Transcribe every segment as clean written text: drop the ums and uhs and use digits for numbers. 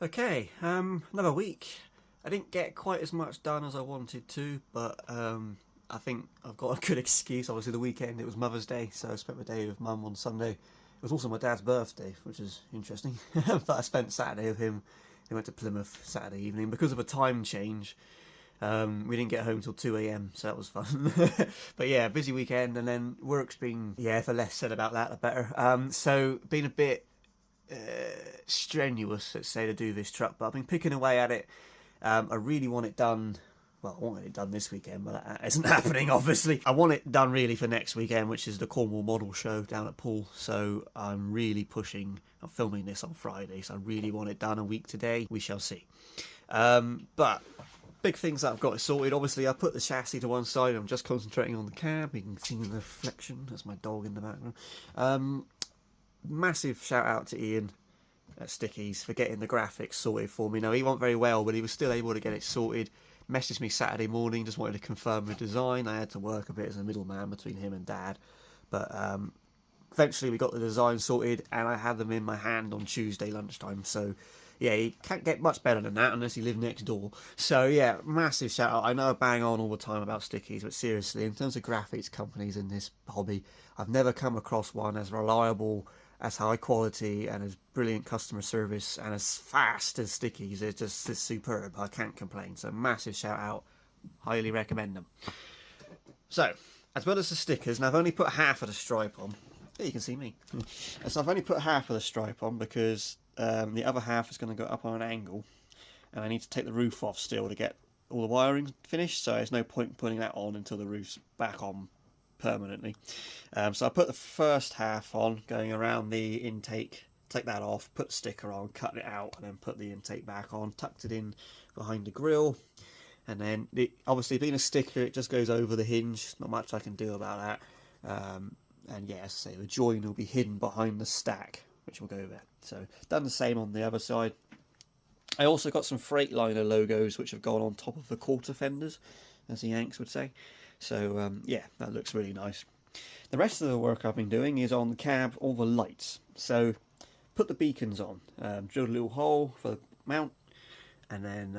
Okay, another week. I didn't get quite as much done as I wanted to, but I think I've got a good excuse. Obviously, the weekend, it was Mother's Day, so I spent my day with Mum on Sunday. It was also my dad's birthday, which is interesting. But I spent Saturday with him. He went to Plymouth Saturday evening because of a time change. We didn't get home till 2 a.m, so that was fun. But yeah, busy weekend, and then work's been, yeah, the less said about that, the better. So, been a bit strenuous, let's say, to do this truck, but I've been picking away at it. I really want it done. Well, I wanted it done this weekend, but that isn't happening, obviously. I want it done really for next weekend, which is the Cornwall Model Show down at Poole. So I'm really pushing. I'm filming this on Friday, so I really want it done a week today. We shall see. But big things that I've got sorted. Obviously, I put the chassis to one side. I'm just concentrating on the cab. You can see the reflection. That's my dog in the background. Massive shout out to Ian at Stickies for getting the graphics sorted for me. Now, he wasn't very well, but he was still able to get it sorted. Messaged me Saturday morning, just wanted to confirm the design. I had to work a bit as a middleman between him and Dad, but eventually we got the design sorted, and I had them in my hand on Tuesday lunchtime. So yeah, you can't get much better than that unless you live next door. So yeah, massive shout out. I know I bang on all the time about Stickies, but seriously, in terms of graphics companies in this hobby, I've never come across one as reliable, as high quality, and as brilliant customer service, and as fast as Stickies. It's superb. I can't complain. So massive shout out. Highly recommend them. So, as well as the stickers, and I've only put half of the stripe on. There you can see me. So I've only put half of the stripe on because the other half is going to go up on an angle, and I need to take the roof off still to get all the wiring finished. So there's no point putting that on until the roof's back on permanently. So I put the first half on, going around the intake, take that off, put the sticker on, cut it out, and then put the intake back on, tucked it in behind the grille, and then obviously being a sticker, it just goes over the hinge. Not much I can do about that. And yeah, as I say, the join will be hidden behind the stack, which will go there. So done the same on the other side. I also got some Freightliner logos which have gone on top of the quarter fenders, as the Yanks would say. So yeah, that looks really nice. The rest of the work I've been doing is on the cab, all the lights. So put the beacons on, drilled a little hole for the mount, and then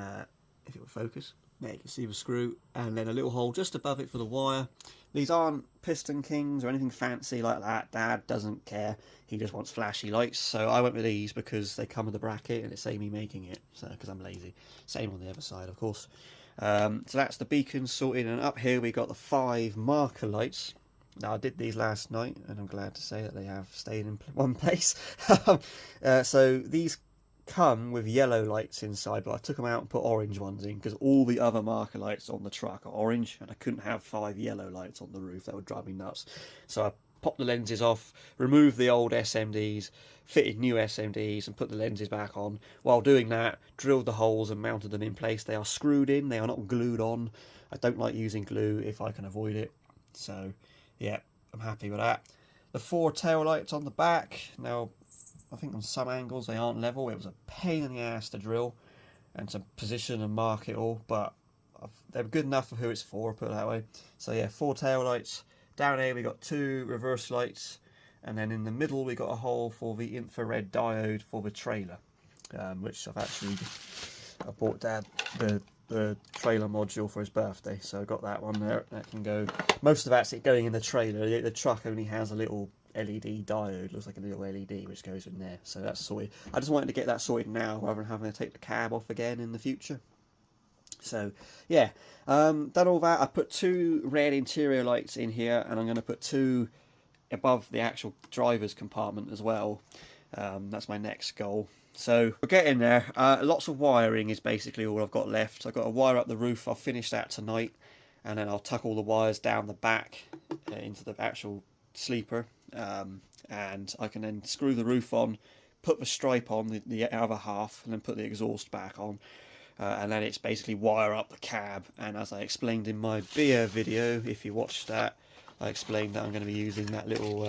if it will focus, there you can see the screw, and then a little hole just above it for the wire. These aren't Piston Kings or anything fancy like that. Dad doesn't care. He just wants flashy lights. So I went with these because they come with the bracket and it saved me making it. So because I'm lazy. Same on the other side, of course. So that's the beacons sorted, and up here we got the 5 marker lights. Now I did these last night, and I'm glad to say that they have stayed in one place. So these come with yellow lights inside, but I took them out and put orange ones in because all the other marker lights on the truck are orange, and I couldn't have 5 yellow lights on the roof. That would drive me nuts. So I popped the lenses off, removed the old SMDs, fitted new SMDs, and put the lenses back on. While doing that, drilled the holes and mounted them in place. They are screwed in, they are not glued on. I don't like using glue if I can avoid it. So yeah, I'm happy with that. The 4 tail lights on the back. Now, I think on some angles they aren't level. It was a pain in the ass to drill and to position and mark it all, but they're good enough for who it's for, put it that way. So yeah, 4 tail lights. Down here we got 2 reverse lights, and then in the middle we got a hole for the infrared diode for the trailer, which I bought Dad the trailer module for his birthday, so I got that one there. That can go. Most of that's going in the trailer. The truck only has a little LED diode, looks like a little LED, which goes in there. So that's sorted. I just wanted to get that sorted now rather than having to take the cab off again in the future. So yeah, done all that. I put 2 red interior lights in here, and I'm going to put 2 above the actual driver's compartment as well. That's my next goal. So we're getting there. Lots of wiring is basically all I've got left. I've got to wire up the roof. I'll finish that tonight, and then I'll tuck all the wires down the back into the actual sleeper, and I can then screw the roof on, put the stripe on the other half, and then put the exhaust back on. And then it's basically wire up the cab. And as I explained in my beer video, if you watched that, I explained that I'm going to be using that little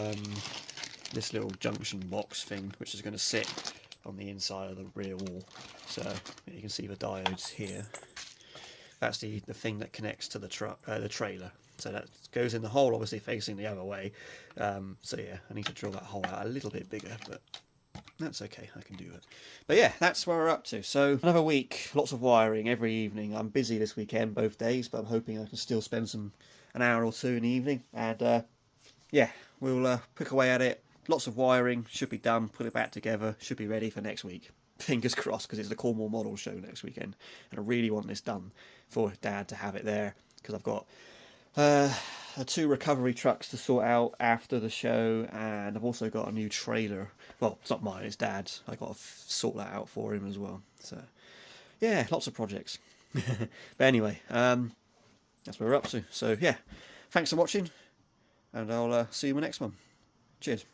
this little junction box thing, which is going to sit on the inside of the rear wall. So you can see the diodes here. That's the thing that connects to the trailer. So that goes in the hole, obviously facing the other way. So yeah, I need to drill that hole out a little bit bigger, but That's okay, I can do it. But yeah, that's where we're up to. So another week, lots of wiring every evening. I'm busy this weekend, both days, but I'm hoping I can still spend an hour or two in the evening. And yeah, we'll pick away at it. Lots of wiring, should be done, put it back together, should be ready for next week. Fingers crossed, because it's the Cornwall Model Show next weekend, and I really want this done for Dad to have it there, because I've got 2 recovery trucks to sort out after the show, and I've also got a new trailer. Well, it's not mine, it's Dad's. I got to sort that out for him as well. So yeah, lots of projects. But anyway, that's what we're up to. So yeah, thanks for watching, and I'll see you in the next one. Cheers.